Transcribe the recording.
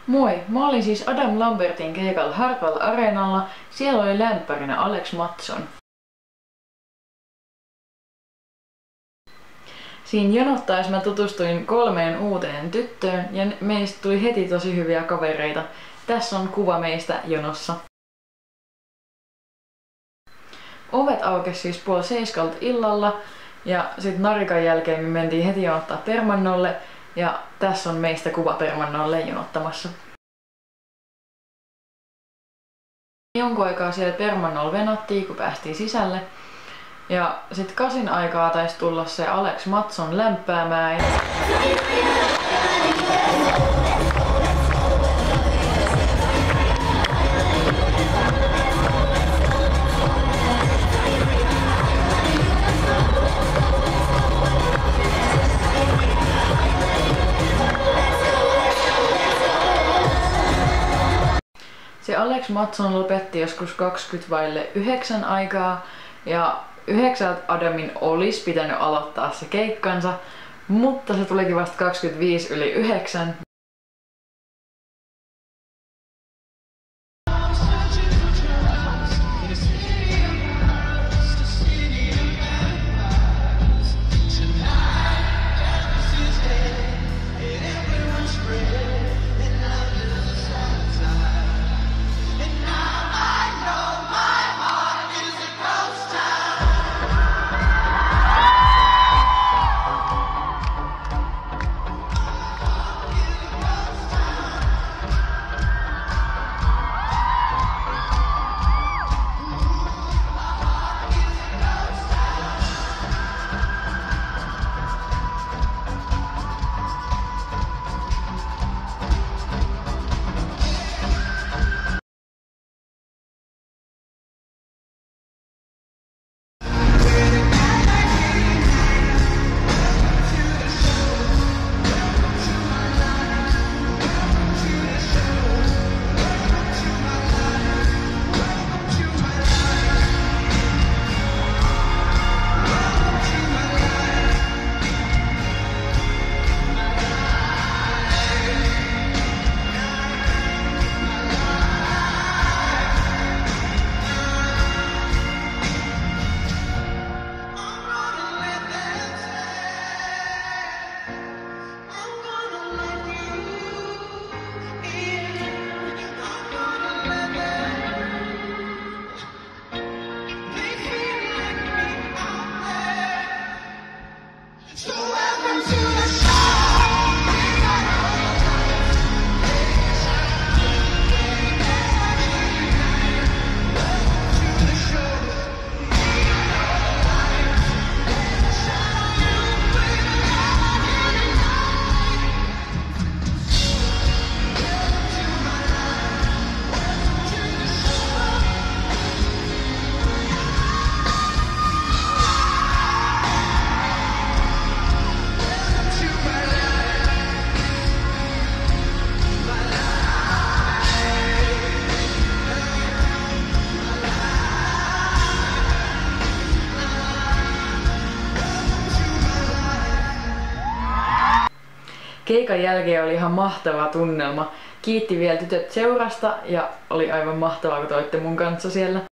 Moi, mä olin siis Adam Lambertin keikalla Hartwall Areenalla. Siellä oli lämpärinä Alex Mattsson. Siinä jonottaessa mä tutustuin 3 uuteen tyttöön ja meistä tuli heti tosi hyviä kavereita. Tässä on kuva meistä jonossa. Ovet aukesi siis 6:30 illalla ja sitten narikan jälkeen me mentiin heti jonottaa Permannolle ja tässä on meistä kuva Permannolle jonottamassa. Jonkun aikaa siellä Permannolla venattiin, kun päästiin sisälle. Ja sit 8 aikaa taisi tulla se Alex Mattsson lämpäämään. Se Alex Mattsson lopetti joskus 9:20 aikaa ja 9 Adamin olisi pitänyt aloittaa se keikkansa, mutta se tulikin vasta 9:25. Keikan jälkeen oli ihan mahtava tunnelma. Kiitti vielä tytöt seurasta ja oli aivan mahtavaa, kun te olitte mun kanssa siellä.